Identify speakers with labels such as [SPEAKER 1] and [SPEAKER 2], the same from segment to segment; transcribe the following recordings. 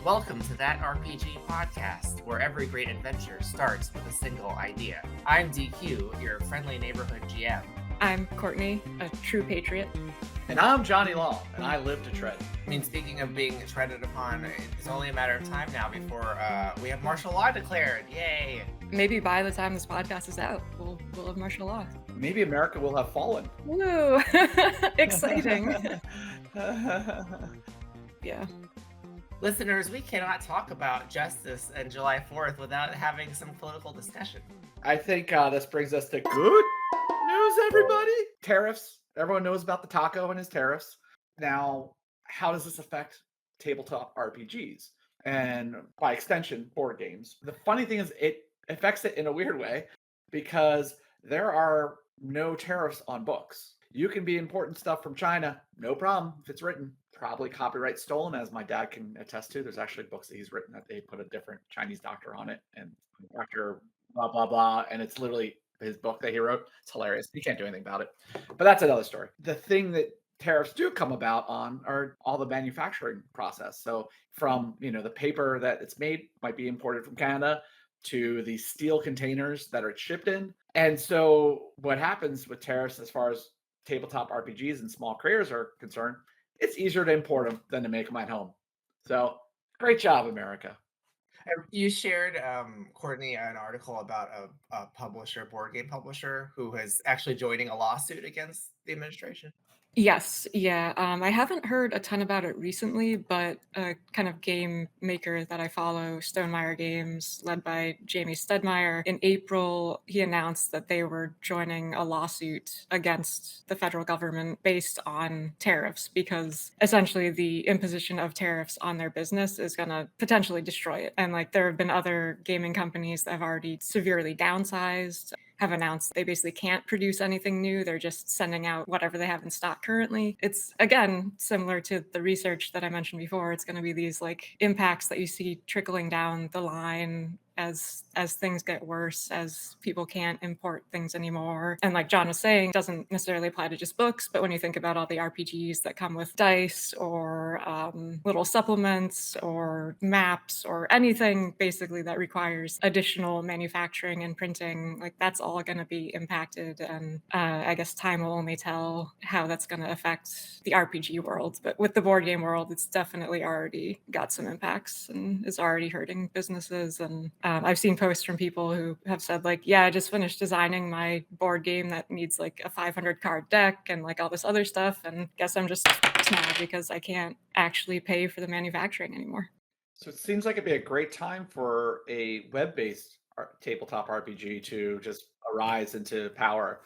[SPEAKER 1] Welcome to That RPG podcast, where every great adventure starts with a single idea. I'm DQ, your friendly neighborhood GM.
[SPEAKER 2] I'm Courtney, a true patriot.
[SPEAKER 3] And I'm Johnny Law, and I live to tread.
[SPEAKER 1] I mean, speaking of being treaded upon, it's only a matter of time now before we have martial law declared. Yay!
[SPEAKER 2] Maybe by the time this podcast is out, we'll have martial law.
[SPEAKER 3] Maybe America will have fallen.
[SPEAKER 2] Woo! Exciting. Yeah.
[SPEAKER 1] Listeners, we cannot talk about justice and July 4th without having some political discussion.
[SPEAKER 3] I think this brings us to good news, everybody. Tariffs. Everyone knows about the taco and his tariffs. Now, how does this affect tabletop RPGs? And by extension, board games. The funny thing is it affects it in a weird way because there are no tariffs on books. You can be importing stuff from China, no problem if it's written. Probably copyright stolen, as my dad can attest to. There's actually books that he's written that they put a different Chinese doctor on it, and Dr. blah, blah, blah. And it's literally his book that he wrote. It's hilarious. You can't do anything about it. But that's another story. The thing that tariffs do come about on are all the manufacturing process. So from, the paper that it's made might be imported from Canada to the steel containers that are shipped in. And so what happens with tariffs as far as tabletop RPGs and small creators are concerned, it's easier to import them than to make them at home. So great job, America.
[SPEAKER 1] You shared, Courtney, an article about a board game publisher, who is actually joining a lawsuit against the administration.
[SPEAKER 2] Yes, yeah. I haven't heard a ton about it recently, but a kind of game maker that I follow, Stonemaier Games, led by Jamie Stedmeyer, in April, he announced that they were joining a lawsuit against the federal government based on tariffs, because essentially the imposition of tariffs on their business is going to potentially destroy it. And there have been other gaming companies that have already severely downsized, have announced they basically can't produce anything new. They're just sending out whatever they have in stock currently. It's, again, similar to the research that I mentioned before. It's going to be these impacts that you see trickling down the line as things get worse, as people can't import things anymore. And like John was saying, it doesn't necessarily apply to just books, but when you think about all the RPGs that come with dice or little supplements or maps or anything basically that requires additional manufacturing and printing, that's all going to be impacted. And I guess time will only tell how that's going to affect the RPG world. But with the board game world, it's definitely already got some impacts and is already hurting businesses. And I've seen posts from people who have said I just finished designing my board game that needs a 500 card deck and all this other stuff, and guess I'm just now because I can't actually pay for the manufacturing anymore.
[SPEAKER 3] So it seems like it'd be a great time for a web-based tabletop RPG to just arise into power.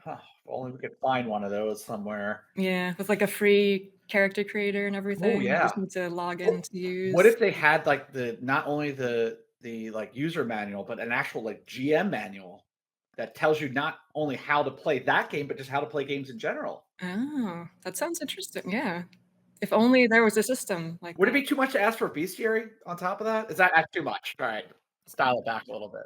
[SPEAKER 3] If only we could find one of those somewhere.
[SPEAKER 2] Yeah, with a free character creator and everything.
[SPEAKER 3] Oh, yeah.
[SPEAKER 2] You just need to log in to use.
[SPEAKER 3] What if they had not only the user manual, but an actual GM manual that tells you not only how to play that game, but just how to play games in general?
[SPEAKER 2] Oh, that sounds interesting. Yeah. If only there was a system like
[SPEAKER 3] Would
[SPEAKER 2] that.
[SPEAKER 3] it be too much to ask for bestiary on top of that? Is that too much? All right, dial it back a little bit.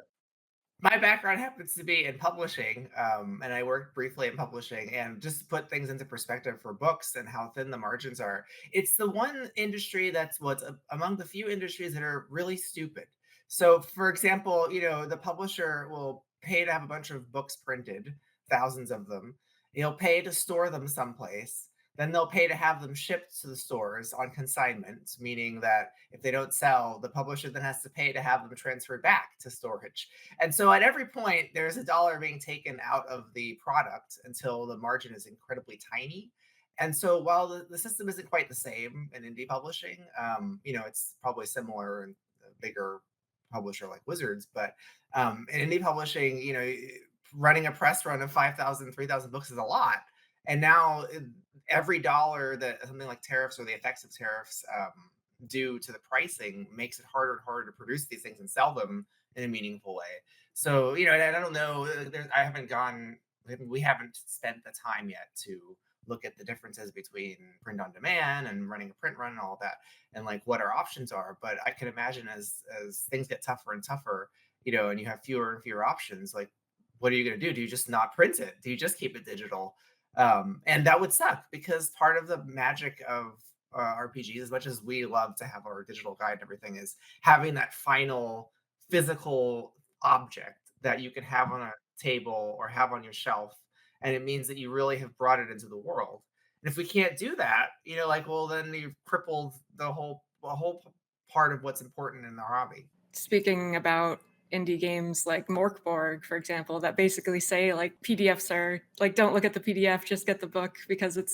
[SPEAKER 1] My background happens to be in publishing, and I worked briefly in publishing. And just to put things into perspective for books and how thin the margins are, it's the one industry that's among the few industries that are really stupid. So, for example, the publisher will pay to have a bunch of books printed, thousands of them. He'll pay to store them someplace. Then they'll pay to have them shipped to the stores on consignment, meaning that if they don't sell, the publisher then has to pay to have them transferred back to storage. And so at every point, there's a dollar being taken out of the product until the margin is incredibly tiny. And so while the system isn't quite the same in indie publishing, it's probably similar in a bigger publisher like Wizards, but in indie publishing, running a press run of 5,000, 3,000 books is a lot. And now every dollar that something like tariffs or the effects of tariffs do to the pricing makes it harder and harder to produce these things and sell them in a meaningful way. So, I don't know, we haven't spent the time yet to look at the differences between print on demand and running a print run and all that, and what our options are. But I can imagine as things get tougher and tougher, and you have fewer and fewer options, what are you going to do? Do you just not print it? Do you just keep it digital? And that would suck, because part of the magic of RPGs, as much as we love to have our digital guide and everything, is having that final physical object that you can have on a table or have on your shelf, and it means that you really have brought it into the world. And if we can't do that, like, well, then you've crippled the whole part of what's important in the hobby.
[SPEAKER 2] Speaking about indie games like Morkborg, for example, that basically say like PDFs are like, don't look at the PDF, just get the book, because it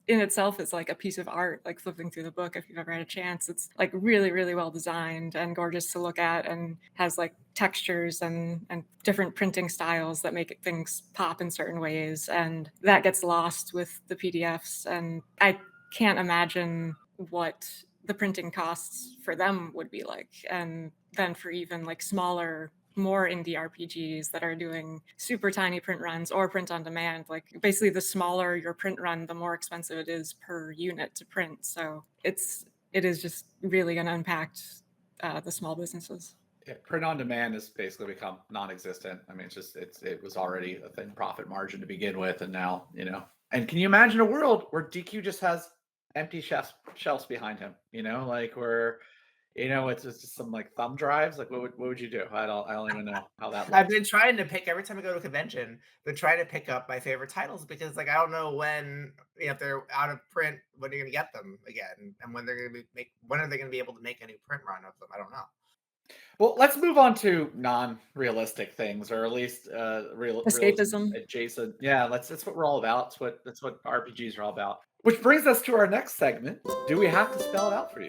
[SPEAKER 2] in itself is like a piece of art, like flipping through the book. If you've ever had a chance, it's like really, really well designed and gorgeous to look at, and has like textures and different printing styles that make things pop in certain ways. And that gets lost with the PDFs. And I can't imagine what the printing costs for them would be like. And then for even like smaller, more indie RPGs that are doing super tiny print runs or print on demand, like basically the smaller your print run, the more expensive it is per unit to print. So it is just really going to impact the small businesses.
[SPEAKER 3] Yeah, print on demand has basically become non-existent. I mean, it was already a thin profit margin to begin with, and now, And can you imagine a world where DQ just has empty shelves behind him? Like where, it's just some like thumb drives. Like what would you do? I don't even know how that
[SPEAKER 1] I've
[SPEAKER 3] looks.
[SPEAKER 1] been trying to pick every time I go to a convention, been trying to pick up my favorite titles, because like I don't know when, if they're out of print, when you're gonna get them again, and when they're gonna when are they gonna be able to make a new print run of them? I don't know.
[SPEAKER 3] Well, let's move on to non-realistic things, or at least realism
[SPEAKER 2] Escapism.
[SPEAKER 3] adjacent. Yeah, that's what we're all about. That's what RPGs are all about. Which brings us to our next segment. Do we have to spell it out for you?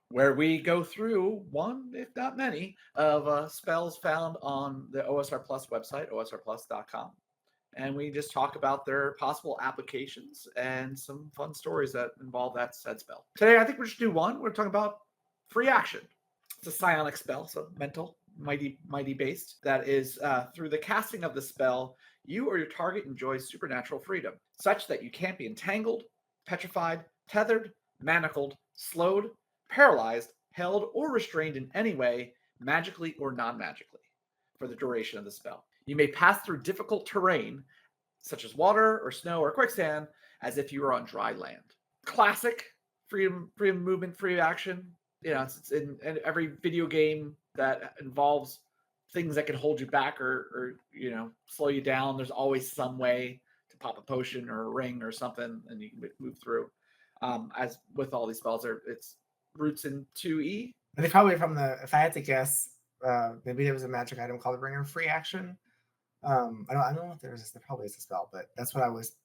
[SPEAKER 3] Where we go through one, if not many, of spells found on the OSR Plus website, osrplus.com. And we just talk about their possible applications and some fun stories that involve that said spell. Today, I think we should do one. We're talking about free action. It's a psionic spell, so mental, mighty based. That is through the casting of the spell, you or your target enjoys supernatural freedom, such that you can't be entangled, petrified, tethered, manacled, slowed, paralyzed, held, or restrained in any way, magically or non-magically, for the duration of the spell. You may pass through difficult terrain, such as water or snow or quicksand, as if you were on dry land. Classic freedom movement, free action. It's in every video game that involves things that can hold you back or slow you down. There's always some way to pop a potion or a ring or something, and you can move through. As with all these spells, it's roots in 2E.
[SPEAKER 1] I think probably if I had to guess, maybe there was a magic item called Ring of Free Action. I don't know if there probably is a spell, but that's what I was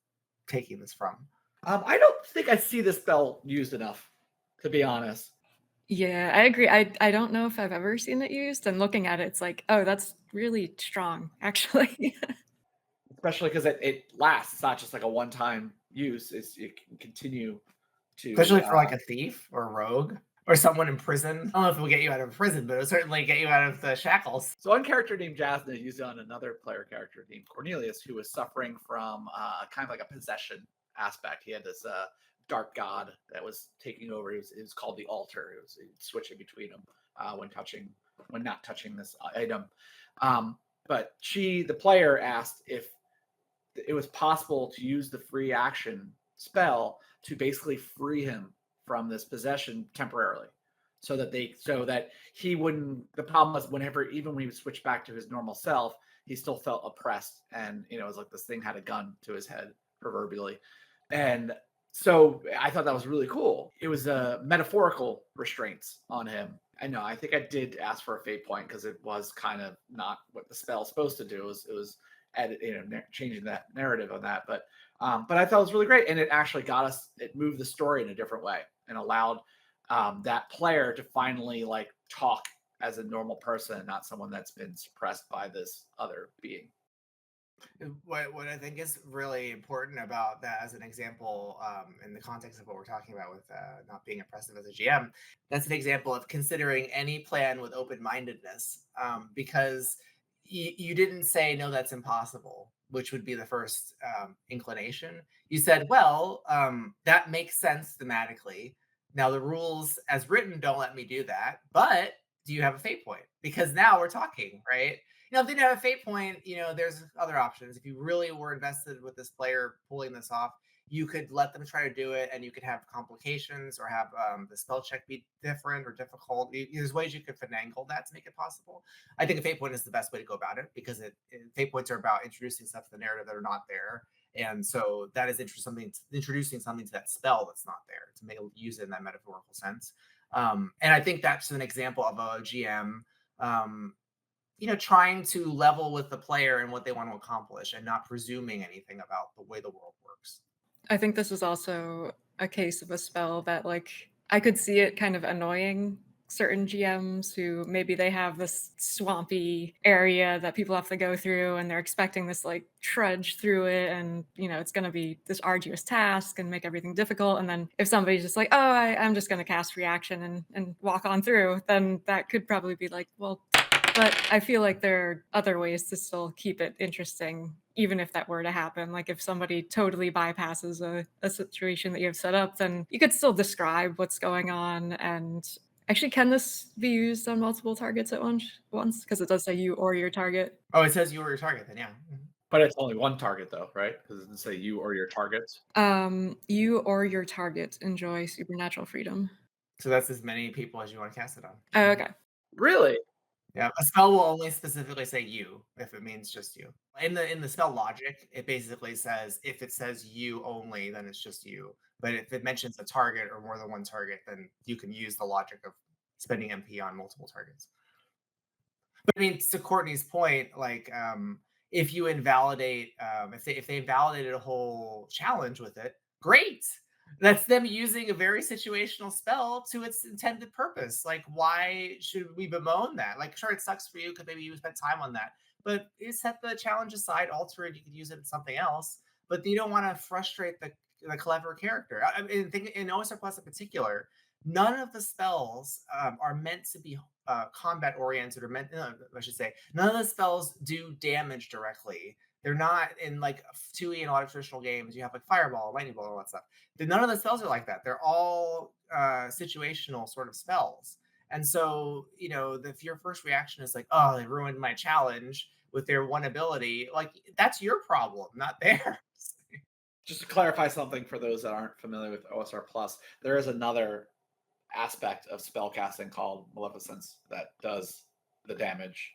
[SPEAKER 1] taking this from.
[SPEAKER 3] I don't think I see this spell used enough, to be honest.
[SPEAKER 2] Yeah, I agree. I don't know if I've ever seen it used, and looking at it, it's like, oh, that's really strong, actually.
[SPEAKER 3] Especially because it lasts. It's not just like a one-time use. It can continue to...
[SPEAKER 1] Especially for like a thief or a rogue or someone in prison. I don't know if it will get you out of prison, but it'll certainly get you out of the shackles.
[SPEAKER 3] So one character named Jasna used it on another player character named Cornelius, who was suffering from kind of like a possession aspect. He had this dark god that was taking over. It was called the altar. It was switching between them when not touching this item. But the player, asked if it was possible to use the free action spell to basically free him from this possession temporarily, so that he wouldn't. The problem was even when he would switch back to his normal self, he still felt oppressed, and it was like this thing had a gun to his head, proverbially. And so I thought that was really cool. It was metaphorical restraints on him. I know. I think I did ask for a fate point because it was kind of not what the spell's supposed to do. It was changing that narrative on that. But I thought it was really great, and it actually it moved the story in a different way and allowed that player to finally like talk as a normal person, not someone that's been suppressed by this other being.
[SPEAKER 1] What I think is really important about that as an example, in the context of what we're talking about with not being oppressive as a GM, that's an example of considering any plan with open-mindedness, because you didn't say, no, that's impossible, which would be the first inclination. You said, well, that makes sense thematically. Now, the rules as written don't let me do that, but do you have a fate point? Because now we're talking, right? If they didn't have a fate point, there's other options. If you really were invested with this player pulling this off, you could let them try to do it, and you could have complications or have the spell check be different or difficult. There's ways you could finagle that to make it possible. I think a fate point is the best way to go about it, because fate points are about introducing stuff to the narrative that are not there. And so that is introducing something to that spell that's not there to make use it in that metaphorical sense. And I think that's an example of a GM, trying to level with the player and what they want to accomplish and not presuming anything about the way the world works.
[SPEAKER 2] I think this is also a case of a spell that, like, I could see it kind of annoying certain GMs who maybe they have this swampy area that people have to go through and they're expecting this like trudge through it, and it's going to be this arduous task and make everything difficult. And then if somebody's just like, oh, I'm just going to cast reaction and walk on through, then that could probably be like, well, but I feel like there are other ways to still keep it interesting, even if that were to happen. Like if somebody totally bypasses a situation that you have set up, then you could still describe what's going on. And actually, can this be used on multiple targets at once? Because it does say you or your target.
[SPEAKER 1] Oh, it says you or your target, then yeah.
[SPEAKER 3] But it's only one target though, right? Because it doesn't say you or your targets.
[SPEAKER 2] You or your target enjoy supernatural freedom.
[SPEAKER 1] So that's as many people as you want to cast it on.
[SPEAKER 2] Oh, okay.
[SPEAKER 3] Really?
[SPEAKER 1] Yeah, a spell will only specifically say you if it means just you. In the spell logic, it basically says if it says you only, then it's just you. But if it mentions a target or more than one target, then you can use the logic of spending MP on multiple targets. But I mean, to Courtney's point, like if you invalidate, if they invalidated a whole challenge with it, great. That's them using a very situational spell to its intended purpose. Like, why should we bemoan that? Like, sure, it sucks for you because maybe you spent time on that, but you set the challenge aside, alter it. You could use it in something else, but you don't want to frustrate the clever character. I mean, in OSR Plus in particular, none of the spells are meant to be combat oriented, or I should say, none of the spells do damage directly. They're not in like 2E and a lot of traditional games. You have like fireball, lightning bolt, all that stuff. None of the spells are like that. They're all situational sort of spells. And so, if your first reaction is like, oh, they ruined my challenge with their one ability, like that's your problem, not theirs.
[SPEAKER 3] Just to clarify something for those that aren't familiar with OSR Plus, there is another aspect of spellcasting called Maleficence that does the damage.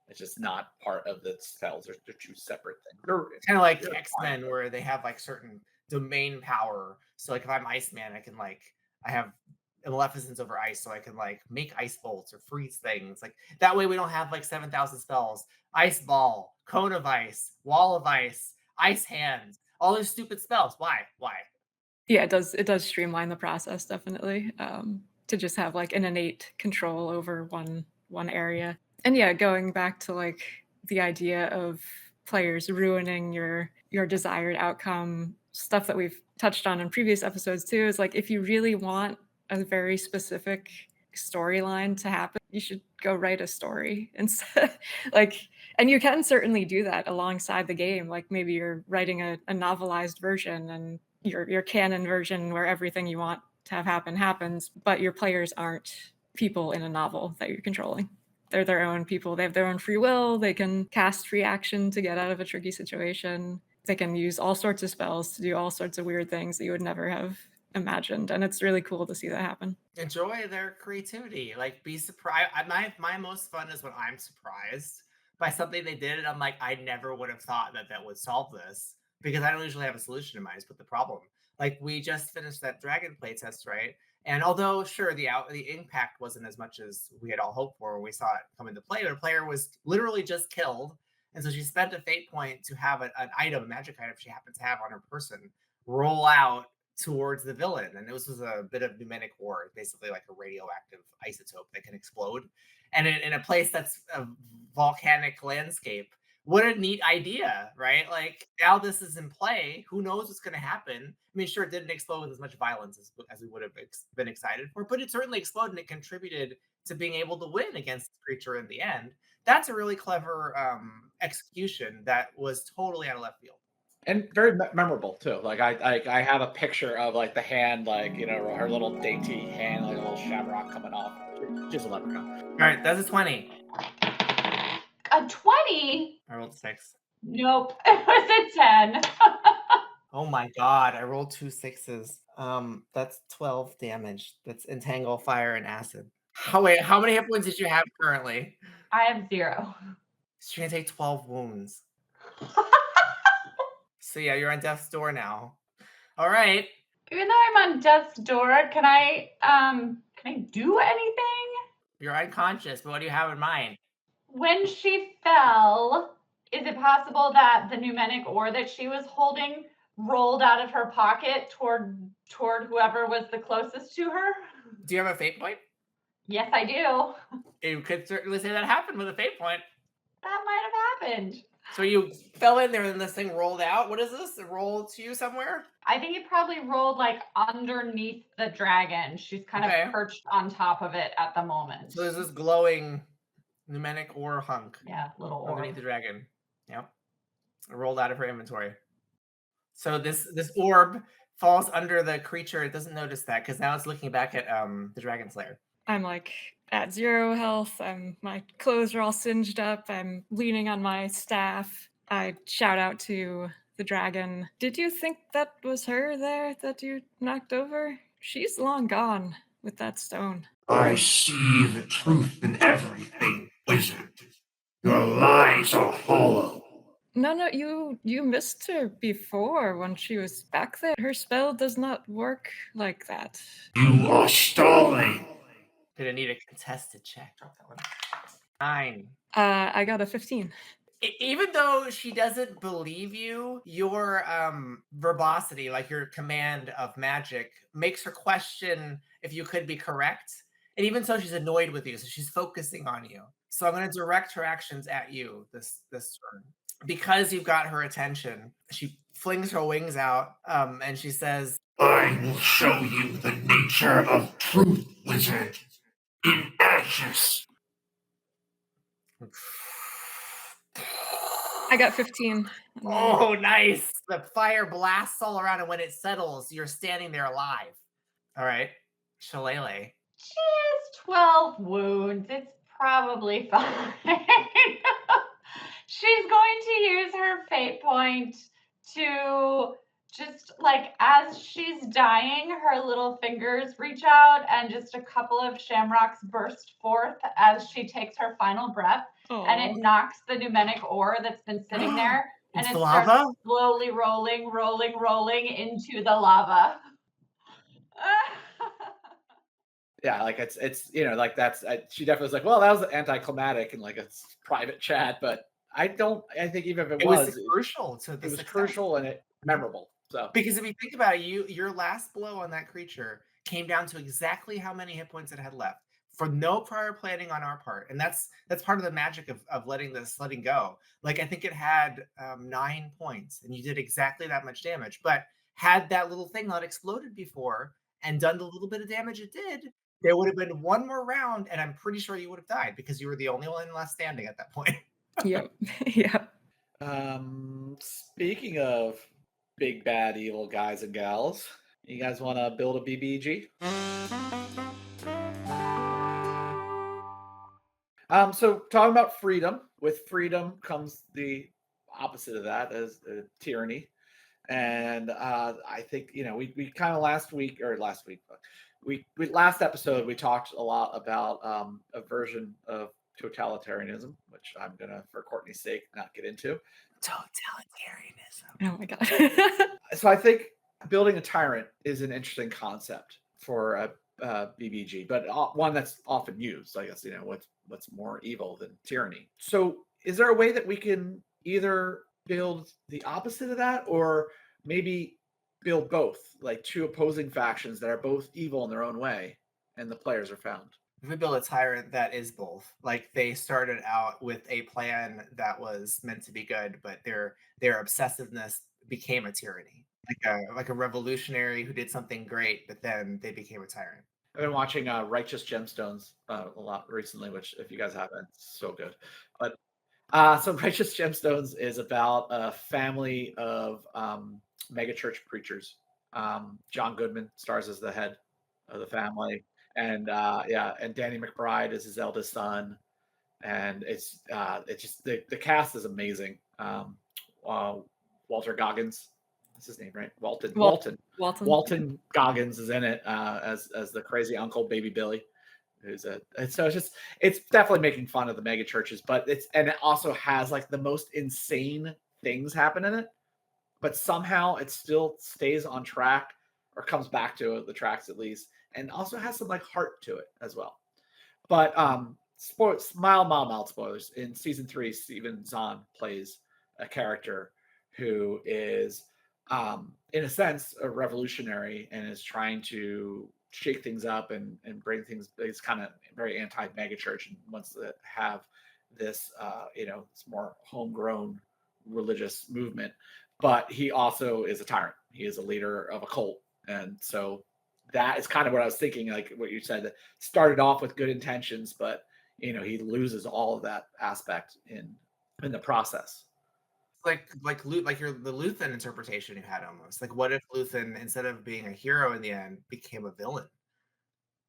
[SPEAKER 3] It's just not part of the spells. They're two separate things.
[SPEAKER 1] Kind of like X-Men, where they have like certain domain power. So like if I'm Iceman, I have Maleficence over ice, so I can like make ice bolts or freeze things. Like that way we don't have like 7,000 spells. Ice ball, cone of ice, wall of ice, ice hand, all those stupid spells. Why?
[SPEAKER 2] Yeah, it does streamline the process definitely, to just have like an innate control over one area. And yeah, going back to like the idea of players ruining your desired outcome, stuff that we've touched on in previous episodes too, is like if you really want a very specific storyline to happen, you should go write a story instead. And you can certainly do that alongside the game. Like maybe you're writing a novelized version and your canon version where everything you want to have happen happens, but your players aren't people in a novel that you're controlling. They're their own people. They have their own free will. They can cast reaction to get out of a tricky situation. They can use all sorts of spells to do all sorts of weird things that you would never have imagined. And it's really cool to see that happen.
[SPEAKER 1] Enjoy their creativity. Like, be surprised. My most fun is when I'm surprised by something they did, and I'm like, I never would have thought that would solve this, because I don't usually have a solution in mind. But the problem, like, we just finished that dragon playtest, right? And although sure the impact wasn't as much as we had all hoped for when we saw it come into play, but a player was literally just killed, and so she spent a fate point to have an item, a magic item she happened to have on her person, roll out towards the villain. And this was a bit of pneumonic war, basically like a radioactive isotope that can explode, and in a place that's a volcanic landscape. What a neat idea, right? Like, now this is in play. Who knows what's going to happen? I mean, sure, it didn't explode with as much violence as we would have been excited for, but it certainly exploded, and it contributed to being able to win against the creature in the end. That's a really clever execution that was totally out of left field.
[SPEAKER 3] And very memorable too. Like I have a picture of like the hand, like her little dainty hand, like a little shamrock coming off. Just a leprechaun.
[SPEAKER 1] All right, that's a 20.
[SPEAKER 4] A 20?
[SPEAKER 1] I rolled 6.
[SPEAKER 4] Nope, it was a 10.
[SPEAKER 1] Oh my god, I rolled 2 sixes. That's 12 damage. That's entangle, fire, and acid. How many hit points did you have currently?
[SPEAKER 4] I have 0.
[SPEAKER 1] So you're gonna take 12 wounds. So yeah, you're on death's door now. All right.
[SPEAKER 4] Even though I'm on death's door, can I do anything?
[SPEAKER 1] You're unconscious, but what do you have in mind?
[SPEAKER 4] When she fell, is it possible that the pneumatic ore that she was holding rolled out of her pocket toward whoever was the closest to her?
[SPEAKER 1] Do you have a fate point?
[SPEAKER 4] Yes, I do.
[SPEAKER 1] You could certainly say that happened with a fate point.
[SPEAKER 4] That might have happened.
[SPEAKER 1] So you fell in there and this thing rolled out. What is this? It rolled to you somewhere?
[SPEAKER 4] I think it probably rolled like underneath the dragon. She's kind of perched on top of it at the moment.
[SPEAKER 1] So there's this glowing pneumatic ore hunk.
[SPEAKER 4] Yeah, little ore.
[SPEAKER 1] Underneath the dragon. Yep. It rolled out of her inventory. So this orb falls under the creature. It doesn't notice that because now it's looking back at the dragon slayer.
[SPEAKER 2] I'm like at 0 health. My clothes are all singed up. I'm leaning on my staff. I shout out to the dragon. Did you think that was her there that you knocked over? She's long gone with that stone.
[SPEAKER 5] I see the truth in everything, wizard. Your lies are hollow.
[SPEAKER 2] No, you missed her before when she was back there. Her spell does not work like that.
[SPEAKER 5] You are stalling.
[SPEAKER 1] Gonna need a contested check. Drop that one. 9.
[SPEAKER 2] I got a 15.
[SPEAKER 1] Even though she doesn't believe you, your verbosity, like your command of magic, makes her question if you could be correct. And even so, she's annoyed with you, so she's focusing on you. So I'm going to direct her actions at you this turn. Because you've got her attention, she flings her wings out and she says,
[SPEAKER 5] I will show you the nature of truth, wizard, in ashes.
[SPEAKER 2] I got 15.
[SPEAKER 1] Oh, nice. The fire blasts all around, and when it settles, you're standing there alive. All right. Shillelagh.
[SPEAKER 4] She has 12 wounds. It's probably fine. She's going to use her fate point to just like as she's dying, her little fingers reach out and just a couple of shamrocks burst forth as she takes her final breath. And it knocks the pneumatic ore that's been sitting there and it starts slowly rolling into the lava.
[SPEAKER 3] Yeah, like it's like that's she definitely was like, well, that was anticlimactic and like a private chat, but I think even if it was
[SPEAKER 1] crucial to the
[SPEAKER 3] it was
[SPEAKER 1] success.
[SPEAKER 3] crucial and it memorable. So
[SPEAKER 1] because if you think about it, your last blow on that creature came down to exactly how many hit points it had left for no prior planning on our part, and that's part of the magic of letting go. Like I think it had 9 points, and you did exactly that much damage. But had that little thing not exploded before and done the little bit of damage it did, there would have been one more round, and I'm pretty sure you would have died because you were the only one left standing at that point.
[SPEAKER 2] Yep. Yep.
[SPEAKER 3] Speaking of big bad evil guys and gals, you guys want to build a BBEG? So talking about freedom, with freedom comes the opposite of that as tyranny. And I think, we kind of last episode, we talked a lot about a version of totalitarianism, which I'm going to, for Courtney's sake, not get into.
[SPEAKER 1] Totalitarianism.
[SPEAKER 2] Oh my God.
[SPEAKER 3] So I think building a tyrant is an interesting concept for a BBG, but one that's often used, I guess, what's more evil than tyranny. So is there a way that we can either build the opposite of that or maybe build both, like two opposing factions that are both evil in their own way and the players are found?
[SPEAKER 1] If we build a tyrant that is both, like they started out with a plan that was meant to be good, but their obsessiveness became a tyranny, like a revolutionary who did something great, but then they became a tyrant.
[SPEAKER 3] I've been watching Righteous Gemstones a lot recently, which if you guys haven't, it's so good. But so Righteous Gemstones is about a family of megachurch preachers. John Goodman stars as the head of the family. And and Danny McBride is his eldest son, and it's just the cast is amazing. Walter Goggins What's his name, right? Walton.
[SPEAKER 2] Walton.
[SPEAKER 3] Walton Goggins is in it as the crazy uncle, Baby Billy. And so it's definitely making fun of the mega churches, but it also has like the most insane things happen in it, but somehow it still stays on track or comes back to the tracks at least, and also has some like heart to it as well. But sports mild spoilers. In season 3, Steven Zahn plays a character who is in a sense a revolutionary and is trying to shake things up and bring things. He's kind of very anti megachurch and wants to have this it's more homegrown religious movement, but he also is a tyrant. He is a leader of a cult, and so that is kind of what I was thinking, like what you said, that started off with good intentions, but he loses all of that aspect in the process.
[SPEAKER 1] Like the Luthen interpretation you had almost. Like, what if Luthen, instead of being a hero in the end, became a villain?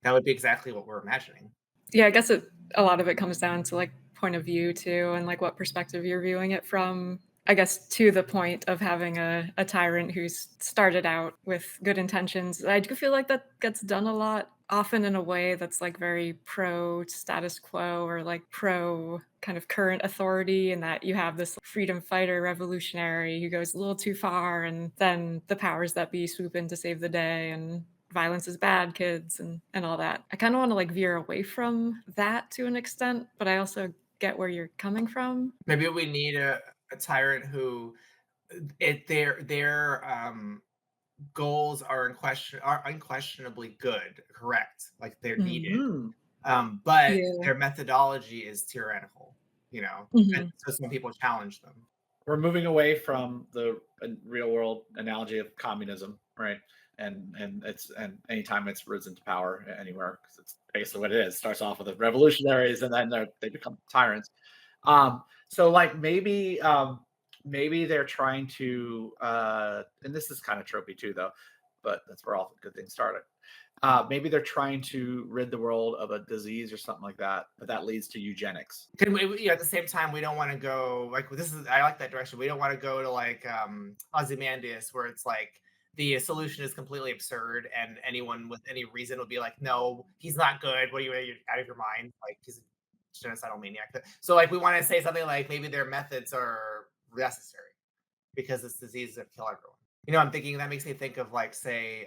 [SPEAKER 1] That would be exactly what we're imagining.
[SPEAKER 2] Yeah, I guess a lot of it comes down to like point of view too, and like what perspective you're viewing it from. I guess to the point of having a tyrant who's started out with good intentions. I do feel like that gets done a lot, often in a way that's like very pro status quo or like pro kind of current authority, and that you have this freedom fighter revolutionary who goes a little too far, and then the powers that be swoop in to save the day, and violence is bad, kids, and all that. I kind of want to like veer away from that to an extent, but I also get where you're coming from.
[SPEAKER 1] Maybe we need a tyrant who their goals are unquestionably good, correct, like they're needed, but
[SPEAKER 2] Yeah.
[SPEAKER 1] their methodology is tyrannical, and
[SPEAKER 2] Mhm.
[SPEAKER 1] so some people challenge them.
[SPEAKER 3] We're moving away from the real world analogy of communism, right? And anytime it's risen to power anywhere, because it's basically what it is. It starts off with the revolutionaries, and then they become tyrants. So like maybe they're trying to, and this is kind of tropey too, though, but that's where all good things started. Maybe they're trying to rid the world of a disease or something like that, but that leads to eugenics.
[SPEAKER 1] At the same time, we don't want to go like I like that direction. We don't want to go to like Ozymandias, where it's like the solution is completely absurd, and anyone with any reason would be like, "No, he's not good. What are you out of your mind? Like, he's a genocidal maniac." So, like, we want to say something like maybe their methods are necessary because this disease will kill everyone. I'm thinking that makes me think of like, say,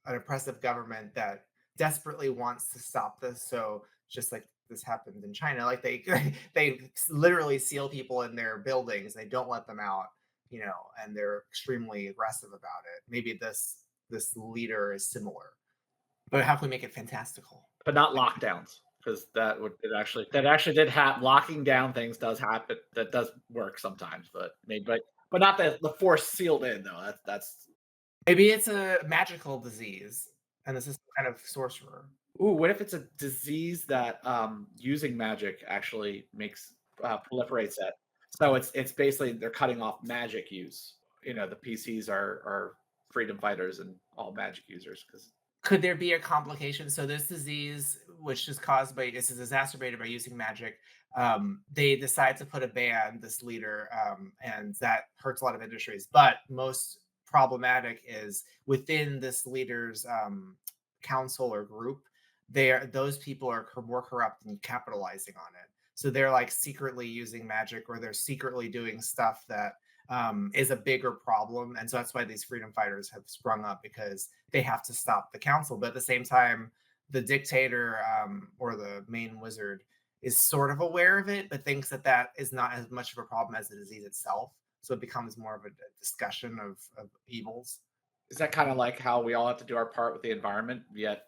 [SPEAKER 1] an oppressive government that desperately wants to stop this. So just like this happened in China, like they they literally seal people in their buildings. They don't let them out, and they're extremely aggressive about it. Maybe this leader is similar, but how can we make it fantastical?
[SPEAKER 3] But not lockdowns, because that actually did happen. Locking down things does happen. That does work sometimes, but maybe but not the force sealed in though. That's
[SPEAKER 1] Maybe it's a magical disease, and this is some kind of sorcerer.
[SPEAKER 3] Ooh, what if it's a disease that using magic actually makes proliferates it? So it's basically they're cutting off magic use. The PCs are freedom fighters and all magic users because
[SPEAKER 1] Could there be a complication? So this disease, which is caused by this is exacerbated by using magic. They decide to put a ban, this leader, and that hurts a lot of industries. But most problematic is within this leader's council or group. Those people are more corrupt and capitalizing on it. So they're like secretly using magic, or they're secretly doing stuff that is a bigger problem. And so that's why these freedom fighters have sprung up, because they have to stop the council. But at the same time, the dictator, or the main wizard, is sort of aware of it, but thinks that is not as much of a problem as the disease itself. So it becomes more of a discussion of evils.
[SPEAKER 3] is that kind of like how we all have to do our part with the environment, yet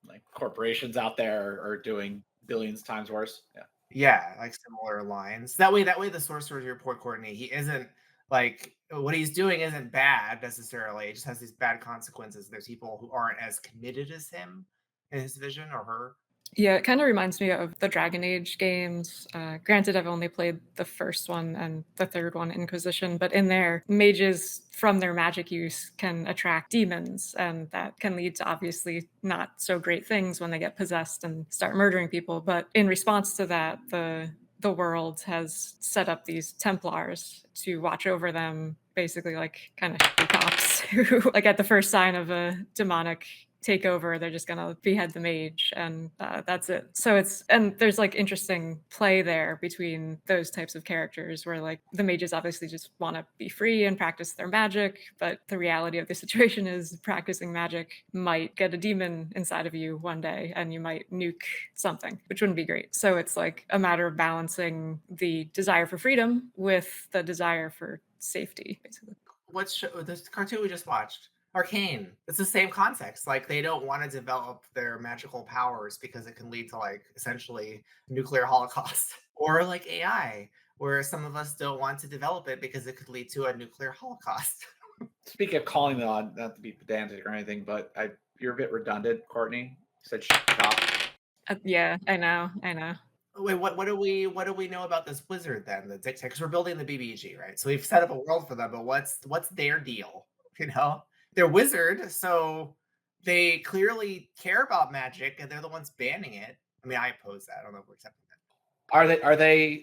[SPEAKER 3] like corporations out there are doing billions times worse. Yeah.
[SPEAKER 1] Yeah, like similar lines. That way the sorcerer's report Courtney, he isn't like what he's doing isn't bad necessarily. It just has these bad consequences. There's people who aren't as committed as him in his vision, or her.
[SPEAKER 2] Yeah, it kind of reminds me of the Dragon Age games. Granted, I've only played the first one and the third one, Inquisition, but in there, mages from their magic use can attract demons, and that can lead to obviously not so great things when they get possessed and start murdering people. But in response to that, the the world has set up these Templars to watch over them, basically like kind of cops who, like at the first sign of a demonic takeover, they're just gonna behead the mage, and that's it. So and there's like interesting play there between those types of characters, where like the mages obviously just want to be free and practice their magic, but the reality of the situation is practicing magic might get a demon inside of you one day, and you might nuke something, which wouldn't be great. So it's like a matter of balancing the desire for freedom with the desire for safety, basically.
[SPEAKER 1] This cartoon we just watched? Arcane. It's the same context. Like they don't want to develop their magical powers because it can lead to like essentially nuclear holocaust. Or like AI, where some of us don't want to develop it because it could lead to a nuclear holocaust.
[SPEAKER 3] Speaking of calling them on, not to be pedantic or anything, but you're a bit redundant, Courtney. You said stop.
[SPEAKER 2] Yeah, I know.
[SPEAKER 1] Wait, what do we know about this wizard then, the Dictator? Because we're building the BBEG, right? So we've set up a world for them, but what's their deal? You know, they're wizard, so they clearly care about magic, and they're the ones banning it. I mean, I oppose that. I don't know if we're accepting that.
[SPEAKER 3] Are they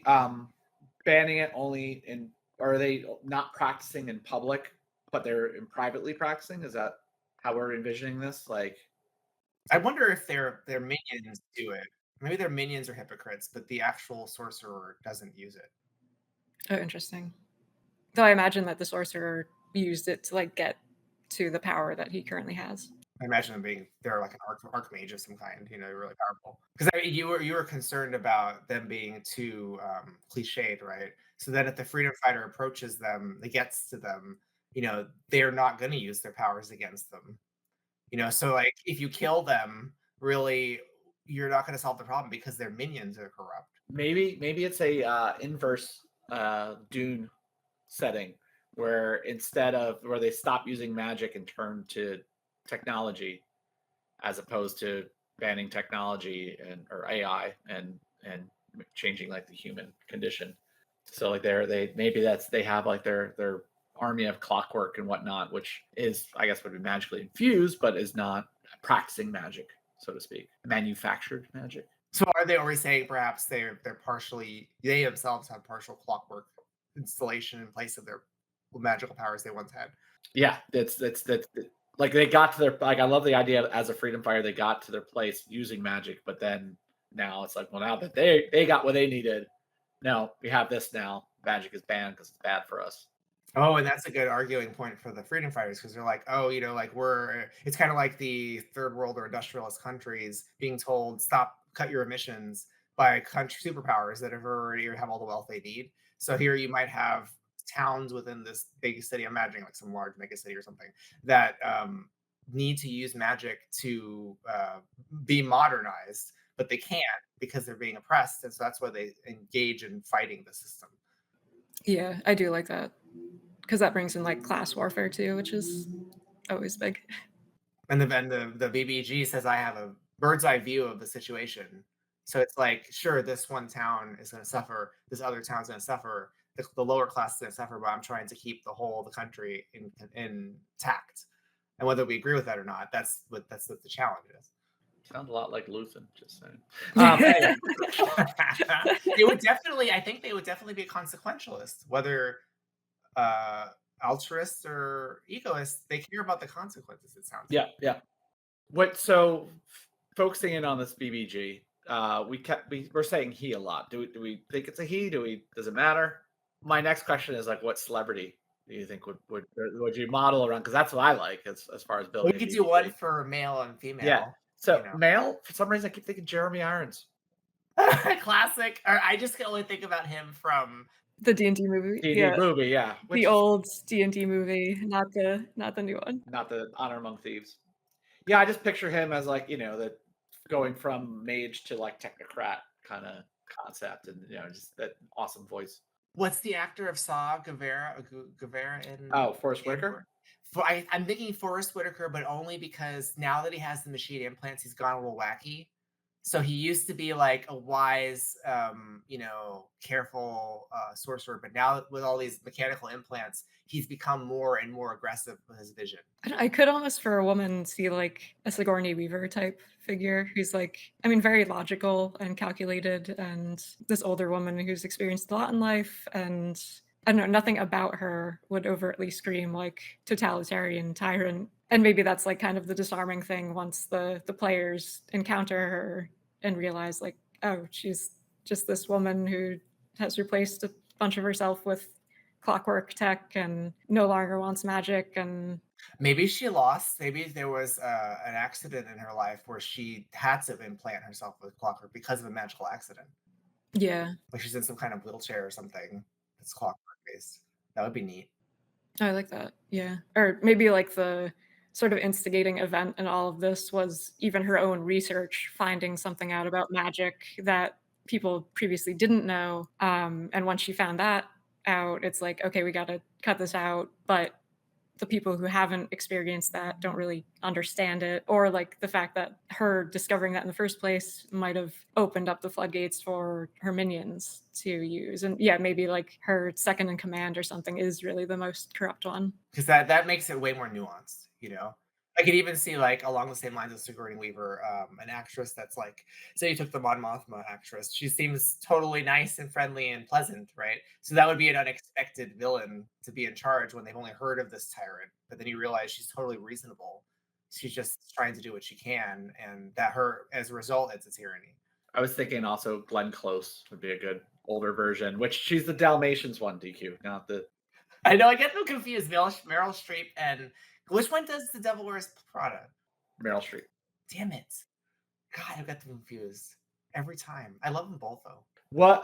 [SPEAKER 3] banning it only in? Or are they not practicing in public, but they're in privately practicing? Is that how we're envisioning this? Like,
[SPEAKER 1] I wonder if their minions do it. Maybe their minions are hypocrites, but the actual sorcerer doesn't use it.
[SPEAKER 2] Oh, interesting. Though I imagine that the sorcerer used it to like get to the power that he currently has.
[SPEAKER 1] I imagine them they're like an archmage of some kind, you know, really powerful. Because you were concerned about them being too cliched, right? So then if the freedom fighter approaches them, it gets to them, you know, they're not going to use their powers against them. You know, so like if you kill them, really, you're not going to solve the problem because their minions are corrupt.
[SPEAKER 3] maybe it's a inverse Dune setting where instead of where they stop using magic and turn to technology, as opposed to banning technology or AI and changing like the human condition. So like they have like their army of clockwork and whatnot, which is I guess would be magically infused, but is not practicing magic, so to speak, manufactured magic.
[SPEAKER 1] So are they always saying perhaps they're partially, they themselves have partial clockwork installation in place of their magical powers they once had?
[SPEAKER 3] Yeah, that's like they got to their, like I love the idea of, as a freedom fighter they got to their place using magic, but then now it's like, well, now that they got what they needed, no, we have this now. Magic is banned because it's bad for us.
[SPEAKER 1] Oh, and that's a good arguing point for the freedom fighters because they're like, oh, you know, like it's kind of like the third world or industrialist countries being told cut your emissions by country superpowers that have already have all the wealth they need. So here you might have towns within this big city, I'm imagining like some large mega city or something, that need to use magic to be modernized, but they can't because they're being oppressed. And so that's why they engage in fighting the system.
[SPEAKER 2] Yeah, I do like that. Because that brings in like class warfare too, which is always big.
[SPEAKER 1] And the BBEG says I have a bird's eye view of the situation. So it's like, sure, this one town is going to suffer, this other town's going to suffer, the lower class is going to suffer, but I'm trying to keep the country intact. And whether we agree with that or not, that's what the challenge is.
[SPEAKER 3] Sounds a lot like Luthen, just saying.
[SPEAKER 1] Anyway. I think they would definitely be a consequentialist, whether altruists or egoists, they care about the consequences, it sounds like.
[SPEAKER 3] Yeah. So focusing in on this BBG, we're saying he a lot. Do we think it's a he? Does it matter? My next question is like, what celebrity do you think would you model around? Because that's what I like as far as building.
[SPEAKER 1] We could do one for male and female.
[SPEAKER 3] Yeah. So male, for some reason, I keep thinking Jeremy Irons.
[SPEAKER 1] Classic. I just can only think about him from
[SPEAKER 2] the D&D movie.
[SPEAKER 3] Movie, yeah.
[SPEAKER 2] The old D&D movie, not the new one.
[SPEAKER 3] Not the Honor Among Thieves. Yeah, I just picture him as like, the going from mage to like technocrat kind of concept, and just that awesome voice.
[SPEAKER 1] What's the actor of Saw Guevara in?
[SPEAKER 3] Oh, Forrest Whitaker.
[SPEAKER 1] I'm thinking Forrest Whitaker, but only because now that he has the machine implants, he's gone a little wacky. So he used to be like a wise, careful sorcerer, but now with all these mechanical implants, he's become more and more aggressive with his vision.
[SPEAKER 2] I could almost, for a woman, see like a Sigourney Weaver type figure who's like, I mean, very logical and calculated, and this older woman who's experienced a lot in life, and I don't know, nothing about her would overtly scream like totalitarian tyrant. And maybe that's like kind of the disarming thing once the players encounter her and realize like, oh, she's just this woman who has replaced a bunch of herself with clockwork tech and no longer wants magic. And
[SPEAKER 1] Maybe she lost. Maybe there was an accident in her life where she had to implant herself with clockwork because of a magical accident.
[SPEAKER 2] yeah,
[SPEAKER 1] Like she's in some kind of wheelchair or something that's clockwork based. That would be neat.
[SPEAKER 2] I like that. Yeah. Or maybe like the sort of instigating event in all of this was even her own research, finding something out about magic that people previously didn't know. And once she found that out, it's like, okay, we got to cut this out. But the people who haven't experienced that don't really understand it, or like the fact that her discovering that in the first place might have opened up the floodgates for her minions to use. And yeah, maybe like her second in command or something is really the most corrupt one.
[SPEAKER 1] Because that makes it way more nuanced, you know. I could even see like along the same lines as Sigourney Weaver, an actress that's like, say you took the Mon Mothma actress, she seems totally nice and friendly and pleasant, right? So that would be an unexpected villain to be in charge when they've only heard of this tyrant, but then you realize she's totally reasonable. She's just trying to do what she can, and that her as a result, it's a tyranny.
[SPEAKER 3] I was thinking also Glenn Close would be a good older version, which she's the Dalmatians one, DQ, not the
[SPEAKER 1] I know I get them confused. Meryl Streep and which one does the Devil Wears Prada?
[SPEAKER 3] Meryl Streep.
[SPEAKER 1] Damn it. God, I got them confused every time. I love them both though.
[SPEAKER 3] What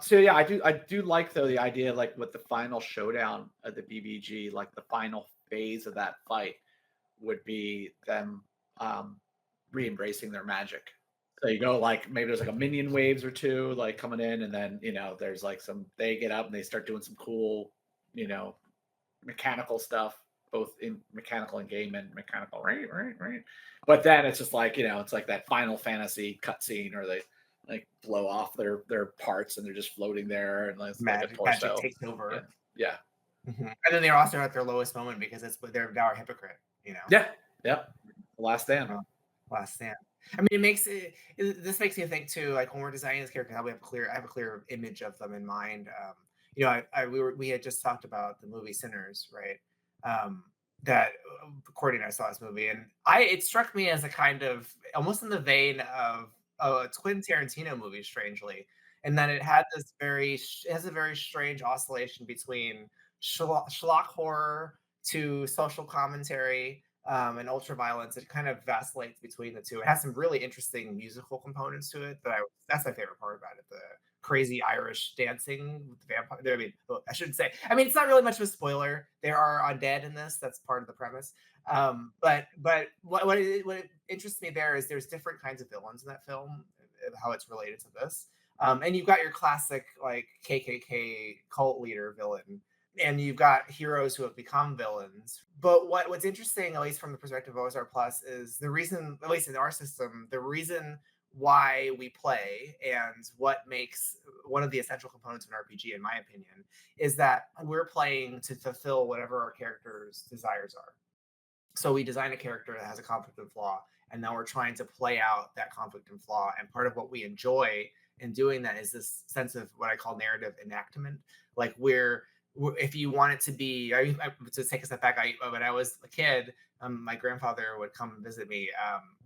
[SPEAKER 3] so yeah, I do like though the idea like with the final showdown of the BBG, like the final phase of that fight would be them re-embracing their magic. So you go like maybe there's like a minion waves or two like coming in, and then there's like they get up and they start doing some cool, mechanical stuff, both in mechanical and game and mechanical, right. But then it's just like, it's like that Final Fantasy cutscene, or they like blow off their parts and they're just floating there, and like a torso.
[SPEAKER 1] Magic takes over.
[SPEAKER 3] Yeah.
[SPEAKER 1] And then they're also at their lowest moment because they're now a hypocrite,
[SPEAKER 3] Yeah. Yep. Last Stand.
[SPEAKER 1] Last Stand. I mean, this makes me think too, like when we're designing this character, how I have a clear image of them in mind. We had just talked about the movie Sinners, right? That Courtney and I saw this movie, and it struck me as a kind of almost in the vein of a twin Tarantino movie, strangely, and that it has a very strange oscillation between schlock horror to social commentary, and ultra violence. It kind of vacillates between the two. It has some really interesting musical components to it that's my favorite part about it. The crazy Irish dancing with the vampire. I mean, I shouldn't say. I mean, it's not really much of a spoiler. There are undead in this. That's part of the premise. But what interests me there is there's different kinds of villains in that film, how it's related to this. And you've got your classic like KKK cult leader villain, and you've got heroes who have become villains. But what's interesting, at least from the perspective of OSR Plus, is the reason, at least in our system, the reason why we play and what makes one of the essential components of an RPG, in my opinion, is that we're playing to fulfill whatever our character's desires are. So we design a character that has a conflict and flaw, and now we're trying to play out that conflict and flaw. And part of what we enjoy in doing that is this sense of what I call narrative enactment. Like if you want it to be, to take a step back, when I was a kid, my grandfather would come visit me.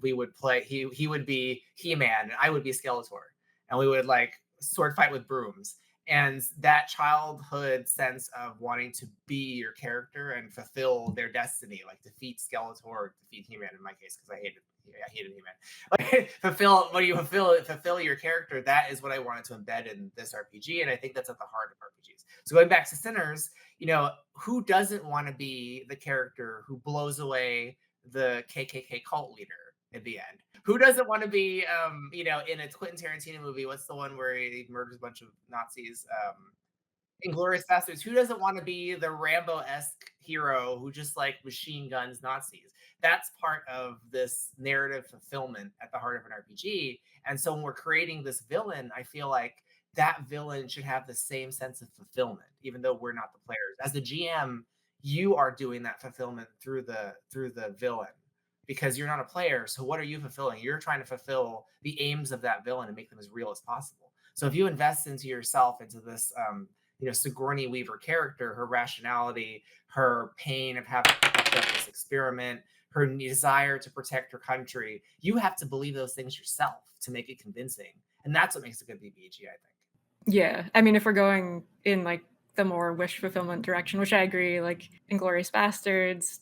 [SPEAKER 1] We would play. He would be He-Man, and I would be Skeletor, and we would like sword fight with brooms. And that childhood sense of wanting to be your character and fulfill their destiny, like defeat Skeletor, or defeat He-Man in my case, because I hated He-Man. Like, fulfill your character. That is what I wanted to embed in this RPG, and I think that's at the heart of RPGs. So going back to Sinners, who doesn't want to be the character who blows away the KKK cult leader at the end? Who doesn't want to be, in a Quentin Tarantino movie? What's the one where he murders a bunch of Nazis? Inglourious Basterds. Who doesn't want to be the Rambo-esque hero who just like machine guns Nazis? That's part of this narrative fulfillment at the heart of an RPG. And so when we're creating this villain, I feel like that villain should have the same sense of fulfillment, even though we're not the players. As the GM, you are doing that fulfillment through the villain because you're not a player. So what are you fulfilling? You're trying to fulfill the aims of that villain and make them as real as possible. So if you invest into yourself, into this Sigourney Weaver character, her rationality, her pain of having fucked up this experiment, her desire to protect her country, you have to believe those things yourself to make it convincing. And that's what makes a good BBEG, I think.
[SPEAKER 2] Yeah, I mean, if we're going in like the more wish fulfillment direction, which I agree, like Inglourious Bastards,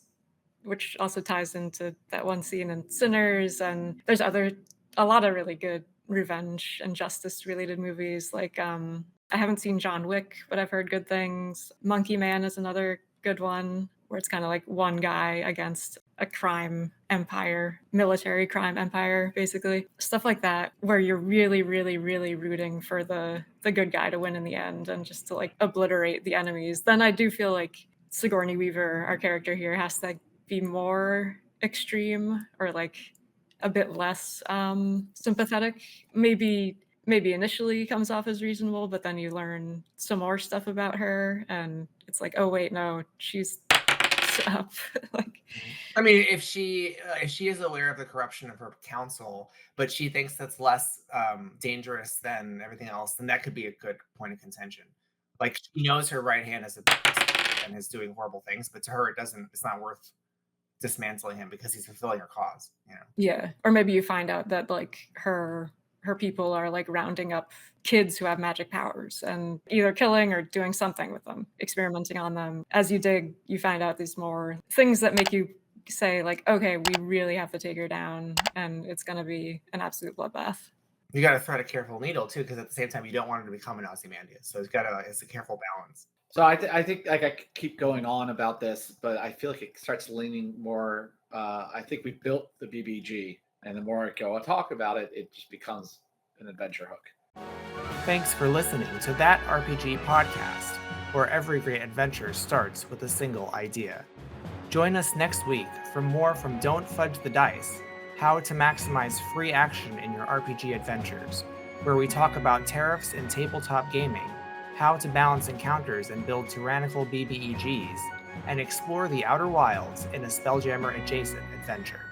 [SPEAKER 2] which also ties into that one scene in Sinners, and there's a lot of really good revenge and justice related movies. Like I haven't seen John Wick, but I've heard good things. Monkey Man is another good one where it's kind of like one guy against a crime empire, military crime empire, basically. Stuff like that, where you're really, really, really rooting for the good guy to win in the end and just to like obliterate the enemies. Then I do feel like Sigourney Weaver, our character here, has to be more extreme or like a bit less sympathetic. Maybe initially comes off as reasonable, but then you learn some more stuff about her and it's like, oh wait, no, she's up. Like,
[SPEAKER 1] I mean, if she is aware of the corruption of her council, but she thinks that's less dangerous than everything else, then that could be a good point of contention. Like she knows her right hand is a and is doing horrible things, but to her it's not worth dismantling him because he's fulfilling her cause.
[SPEAKER 2] Yeah, or maybe you find out that like her people are like rounding up kids who have magic powers and either killing or doing something with them, experimenting on them. As you dig, you find out these more things that make you say like, okay, we really have to take her down and it's going to be an absolute bloodbath.
[SPEAKER 1] You got to thread a careful needle too, because at the same time you don't want her to become an Ozymandias. So it's a careful balance.
[SPEAKER 3] So I think like I keep going on about this, but I feel like it starts leaning more. I think we built the BBG, and the more I go and talk about it, it just becomes an adventure hook.
[SPEAKER 1] Thanks for listening to That RPG Podcast, where every great adventure starts with a single idea. Join us next week for more from Don't Fudge the Dice, how to maximize free action in your RPG adventures, where we talk about tariffs in tabletop gaming, how to balance encounters and build tyrannical BBEGs, and explore the Outer Wilds in a Spelljammer-adjacent adventure.